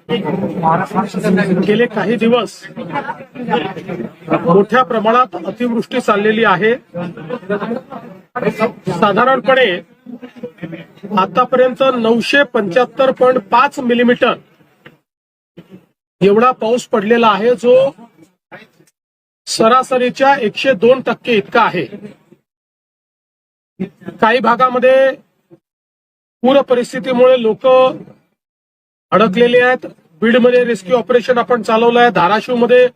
गेले काही दिवस मोठ्या प्रमाणात अतिवृष्टी चाललेली आहे। साधारणपणे आतापर्यंत 975.5 मिलीमीटर एवढा पाऊस पडलेला आहे, जो सरासरीच्या 102% इतका आहे। काही भागामध्ये पूर परिस्थितीमुळे लोक अडकलेले आहेत। बीडमध्ये रेस्क्यू ऑपरेशन आपण चालवलं आहे, धाराशिवमध्ये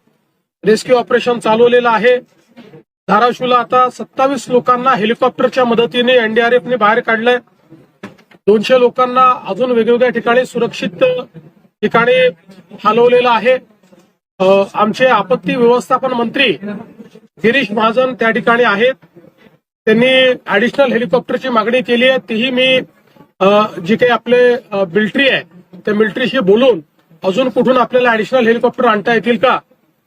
रेस्क्यू ऑपरेशन चालवलेलं आहे। धाराशिवला आता 27 लोकांना हेलिकॉप्टरच्या मदतीने एनडीआरएफने बाहेर काढलंय। 200 लोकांना अजून वेगवेगळ्या ठिकाणी सुरक्षित ठिकाणी हलवलेलं आहे। आमचे आपत्ती व्यवस्थापन मंत्री गिरीश महाजन त्या ठिकाणी आहेत। त्यांनी ऍडिशनल हेलिकॉप्टरची मागणी केली आहे। तीही मी जी काही आपले मिलिटरी आहे त्या मिलिटरीशी बोलून अजून कुठून आपल्याला ऍडिशनल हेलिकॉप्टर आणता येतील का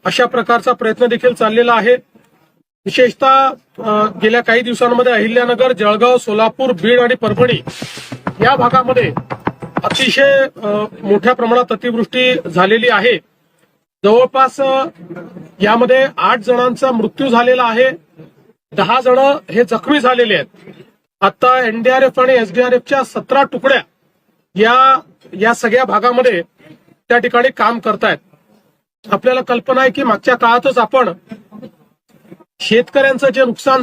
अशा प्रकारचा प्रयत्न देखील चाललेला आहे। विशेषतः गेल्या काही दिवसांमध्ये अहिल्यानगर, जळगाव, सोलापूर, बीड आणि परभणी या भागामध्ये अतिशय मोठ्या प्रमाणात अतिवृष्टी झालेली आहे। जवळपास यामध्ये 8 जणांचा मृत्यू झालेला आहे, 10 जण हे जखमी झालेले आहेत। आता एनडीआरएफ आणि एसडीआरएफच्या 17 तुकड्या या सगळ्या भागामध्ये त्या ठिकाणी काम करतायत। आपल्याला कल्पना आहे की मागच्या काळातच आपण शेतकऱ्यांचं जे नुकसान झालं